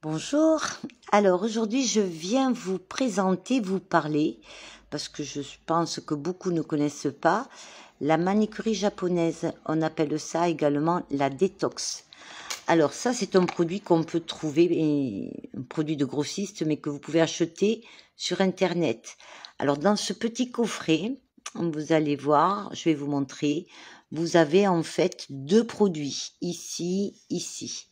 Bonjour, alors aujourd'hui je viens vous présenter, vous parler, parce que je pense que beaucoup ne connaissent pas, la manucurie japonaise, on appelle ça également la détox. Alors ça c'est un produit qu'on peut trouver, un produit de grossiste, mais que vous pouvez acheter sur internet. Alors dans ce petit coffret, vous allez voir, je vais vous montrer, vous avez en fait deux produits, ici.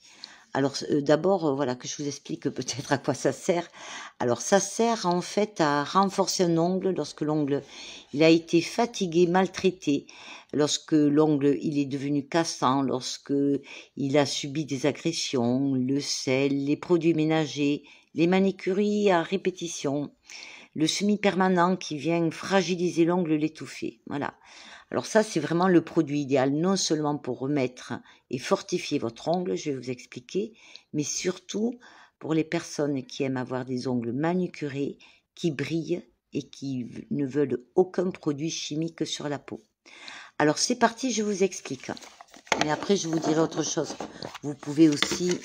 Alors d'abord, voilà, que je vous explique peut-être à quoi ça sert. Alors ça sert en fait à renforcer un ongle lorsque l'ongle il a été fatigué, maltraité, lorsque l'ongle il est devenu cassant, lorsque il a subi des agressions, le sel, les produits ménagers, les manucuries à répétition, le semi-permanent qui vient fragiliser l'ongle, l'étouffer. Voilà. Alors ça, c'est vraiment le produit idéal, non seulement pour remettre et fortifier votre ongle, je vais vous expliquer, mais surtout pour les personnes qui aiment avoir des ongles manucurés, qui brillent et qui ne veulent aucun produit chimique sur la peau. Alors c'est parti, je vous explique. Mais après, je vous dirai autre chose. Vous pouvez aussi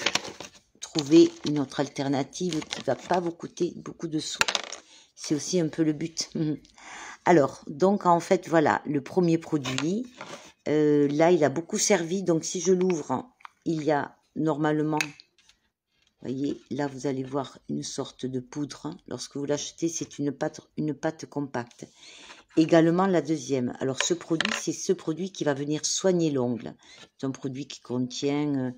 trouver une autre alternative qui ne va pas vous coûter beaucoup de sous. C'est aussi un peu le but. Alors, donc en fait, voilà, le premier produit, là, il a beaucoup servi. Donc, si je l'ouvre, il y a normalement, vous voyez, là, vous allez voir une sorte de poudre. Lorsque vous l'achetez, c'est une pâte compacte. Également, la deuxième. Alors, ce produit, c'est ce produit qui va venir soigner l'ongle. C'est un produit qui contient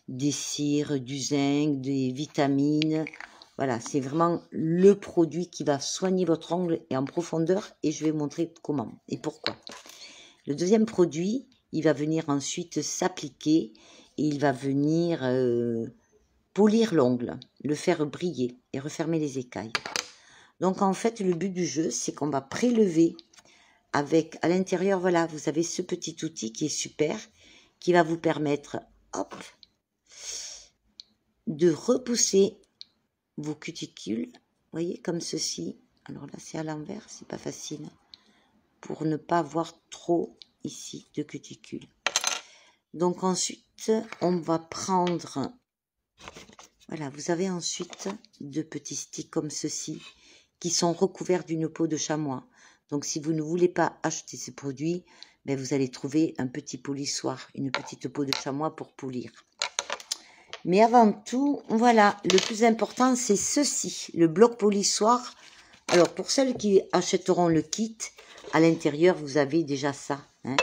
des cires, du zinc, des vitamines. Voilà, c'est vraiment le produit qui va soigner votre ongle et en profondeur, et je vais vous montrer comment et pourquoi. Le deuxième produit, il va venir ensuite s'appliquer et il va venir polir l'ongle, le faire briller et refermer les écailles. Donc en fait, le but du jeu, c'est qu'on va prélever avec, à l'intérieur, voilà, vous avez ce petit outil qui est super, qui va vous permettre, hop, de repousser vos cuticules, voyez, comme ceci. Alors là, c'est à l'envers, c'est pas facile, pour ne pas avoir trop ici de cuticules. Donc ensuite, on va prendre, voilà, vous avez ensuite deux petits sticks comme ceci, qui sont recouverts d'une peau de chamois. Donc si vous ne voulez pas acheter ces produits, ben, vous allez trouver un petit polissoir, une petite peau de chamois pour polir. Mais avant tout, voilà, le plus important, c'est ceci, le bloc polissoir. Alors, pour celles qui achèteront le kit, à l'intérieur, vous avez déjà ça. Hein.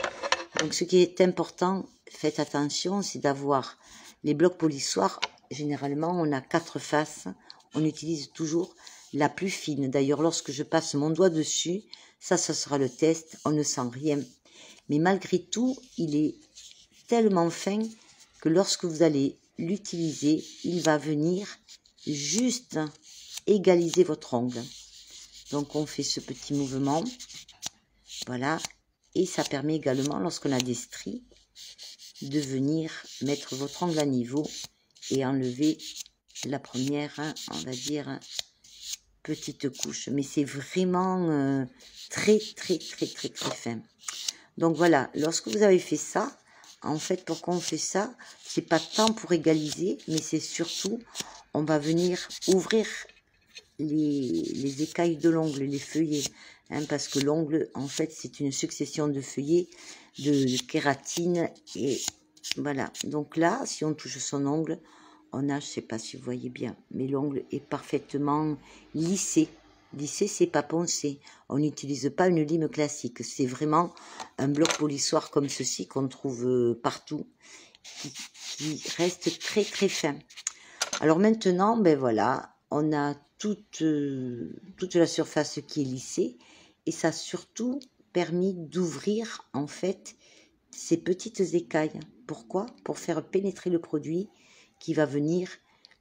Donc, ce qui est important, faites attention, c'est d'avoir les blocs polissoirs. Généralement, on a 4 faces. On utilise toujours la plus fine. D'ailleurs, lorsque je passe mon doigt dessus, ça sera le test. On ne sent rien. Mais malgré tout, il est tellement fin que lorsque vous allez l'utiliser, il va venir juste égaliser votre ongle. Donc on fait ce petit mouvement, voilà, et ça permet également, lorsqu'on a des stries, de venir mettre votre ongle à niveau et enlever la première, on va dire, petite couche. Mais c'est vraiment très fin. Donc voilà, lorsque vous avez fait ça, en fait, pourquoi on fait ça? C'est pas tant pour égaliser, mais c'est surtout, on va venir ouvrir les écailles de l'ongle, les feuillets, hein, parce que l'ongle, en fait, c'est une succession de feuillets, de kératine, et voilà. Donc là, si on touche son ongle, on a, je sais pas si vous voyez bien, mais l'ongle est parfaitement lissé. Lissé, c'est pas poncé. On n'utilise pas une lime classique. C'est vraiment un bloc polissoir comme ceci qu'on trouve partout, qui reste très fin. Alors maintenant, ben voilà, on a toute la surface qui est lissée et ça a surtout permis d'ouvrir en fait ces petites écailles. Pourquoi? Pour faire pénétrer le produit qui va venir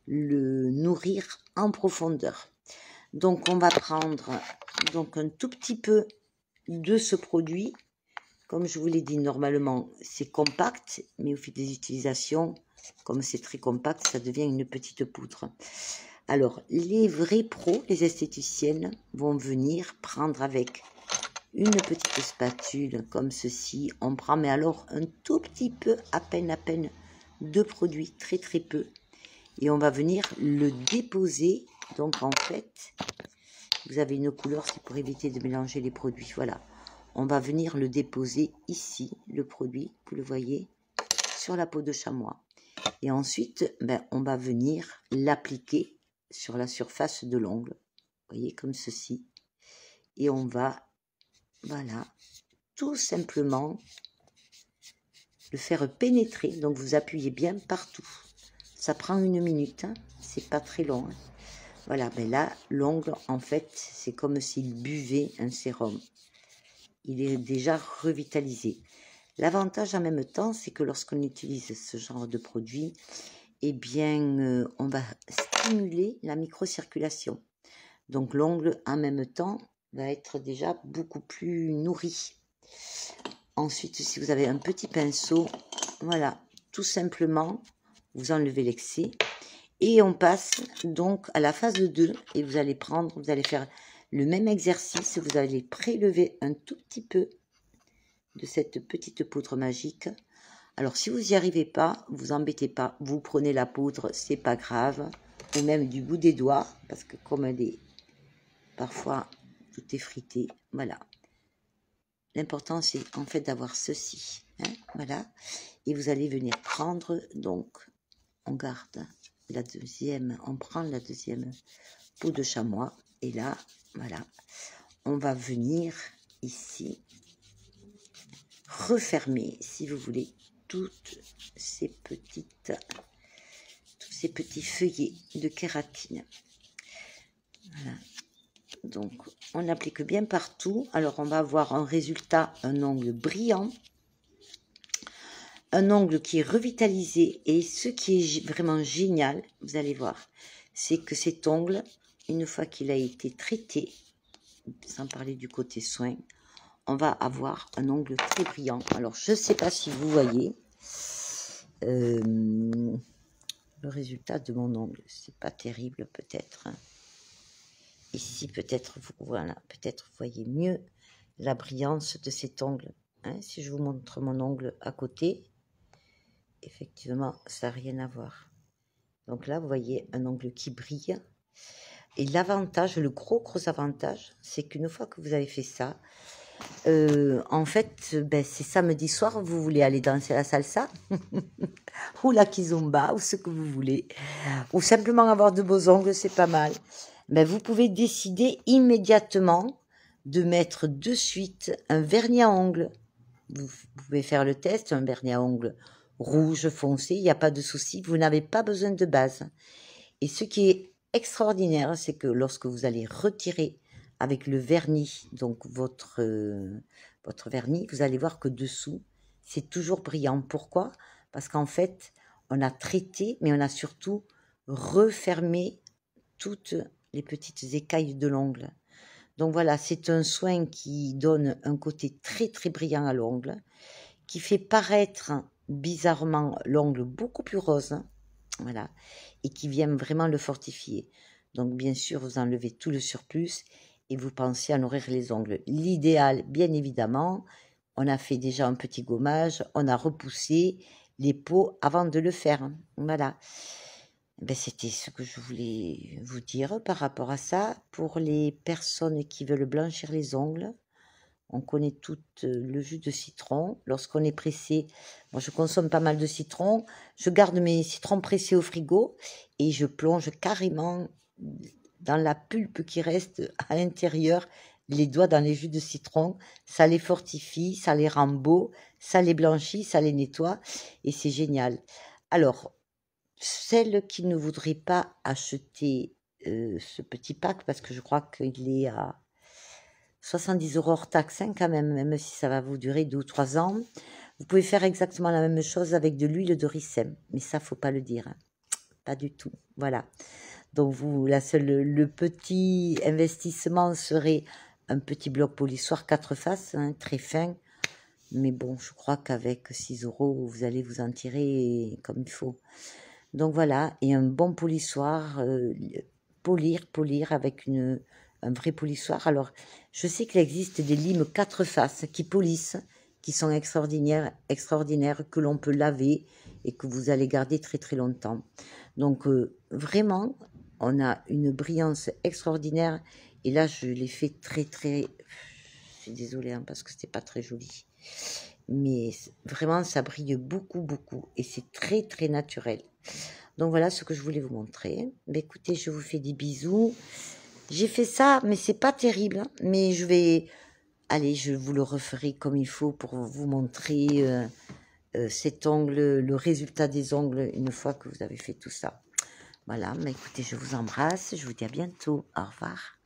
le nourrir en profondeur. Donc on va prendre donc un tout petit peu de ce produit. Comme je vous l'ai dit, normalement c'est compact, mais au fil des utilisations, comme c'est très compact, ça devient une petite poudre. Alors, les vrais pros, les esthéticiennes, vont venir prendre avec une petite spatule comme ceci. On prend, mais alors un tout petit peu, à peine, de produit, très peu. Et on va venir le déposer. Donc en fait, vous avez une couleur, c'est pour éviter de mélanger les produits. Voilà. On va venir le déposer ici, le produit, vous le voyez, sur la peau de chamois. Et ensuite, on va venir l'appliquer sur la surface de l'ongle. Vous voyez, comme ceci. Et on va, voilà, tout simplement le faire pénétrer. Donc vous appuyez bien partout. Ça prend 1 minute, hein. C'est pas très long. Hein. Voilà, là, l'ongle, en fait, c'est comme s'il buvait un sérum. Il est déjà revitalisé. L'avantage en même temps, c'est que lorsqu'on utilise ce genre de produit, eh bien, on va stimuler la microcirculation. Donc l'ongle, en même temps, va être déjà beaucoup plus nourri. Ensuite, si vous avez un petit pinceau, voilà, tout simplement, vous enlevez l'excès. Et on passe donc à la phase 2 et vous allez faire le même exercice. Vous allez prélever un tout petit peu de cette petite poudre magique. Alors si vous n'y arrivez pas, vous embêtez pas. Vous prenez la poudre, c'est pas grave. Ou même du bout des doigts, parce que comme elle est parfois tout est frité, voilà. L'important c'est en fait d'avoir ceci, hein, voilà. Et vous allez venir prendre, donc on garde la deuxième, on prend la deuxième peau de chamois et là, voilà, on va venir ici refermer, si vous voulez, tous ces petits feuillets de kératine. Voilà. Donc, on applique bien partout. Alors, on va avoir un résultat, un ongle brillant, un ongle qui est revitalisé. Et ce qui est vraiment génial, vous allez voir, c'est que cet ongle, une fois qu'il a été traité, sans parler du côté soin, on va avoir un ongle très brillant. Alors, je ne sais pas si vous voyez le résultat de mon ongle. C'est pas terrible, peut-être. Hein. Ici, peut-être, voilà, peut-être vous voyez mieux la brillance de cet ongle. Hein. Si je vous montre mon ongle à côté, effectivement, ça n'a rien à voir. Donc là, vous voyez un ongle qui brille. Et l'avantage, le gros avantage, c'est qu'une fois que vous avez fait ça, en fait, c'est samedi soir, vous voulez aller danser la salsa ou la kizomba ou ce que vous voulez, ou simplement avoir de beaux ongles, c'est pas mal. Vous pouvez décider immédiatement de mettre de suite un vernis à ongles. Vous pouvez faire le test, un vernis à ongles rouge foncé, il n'y a pas de souci, vous n'avez pas besoin de base. Et ce qui est extraordinaire, c'est que lorsque vous allez retirer avec le vernis, donc votre vernis, vous allez voir que dessous, c'est toujours brillant. Pourquoi? Parce qu'en fait, on a traité, mais on a surtout refermé toutes les petites écailles de l'ongle. Donc voilà, c'est un soin qui donne un côté très très brillant à l'ongle, qui fait paraître bizarrement l'ongle beaucoup plus rose, voilà, et qui vient vraiment le fortifier. Donc bien sûr, vous enlevez tout le surplus et vous pensez à nourrir les ongles. L'idéal, bien évidemment, on a fait déjà un petit gommage, on a repoussé les peaux avant de le faire. Voilà. C'était ce que je voulais vous dire par rapport à ça. Pour les personnes qui veulent blanchir les ongles, on connaît tout le jus de citron. Lorsqu'on est pressé, moi je consomme pas mal de citron. Je garde mes citrons pressés au frigo et je plonge carrément dans la pulpe qui reste à l'intérieur, les doigts dans les jus de citron. Ça les fortifie, ça les rend beaux, ça les blanchit, ça les nettoie et c'est génial. Alors, celles qui ne voudraient pas acheter ce petit pack, parce que je crois qu'il est à 70 € hors taxe, hein, quand même si ça va vous durer 2 ou 3 ans. Vous pouvez faire exactement la même chose avec de l'huile de ricin, mais ça, faut pas le dire, hein. Pas du tout. Voilà. Donc le petit investissement serait un petit bloc polissoir 4 faces, hein, très fin. Mais bon, je crois qu'avec 6 €, vous allez vous en tirer comme il faut. Donc voilà, et un bon polissoir, polir avec un vrai polissoir. Alors, je sais qu'il existe des limes 4 faces qui polissent, qui sont extraordinaires, que l'on peut laver et que vous allez garder très très longtemps. Donc vraiment, on a une brillance extraordinaire. Et là, je l'ai fait très très... Je suis désolée hein, parce que c'était pas très joli. Mais vraiment, ça brille beaucoup beaucoup. Et c'est très très naturel. Donc voilà ce que je voulais vous montrer. Mais écoutez, je vous fais des bisous. J'ai fait ça, mais c'est pas terrible. Hein, mais je vais... Allez, je vous le referai comme il faut pour vous montrer cet ongle, le résultat des ongles une fois que vous avez fait tout ça. Voilà, mais écoutez, je vous embrasse. Je vous dis à bientôt. Au revoir.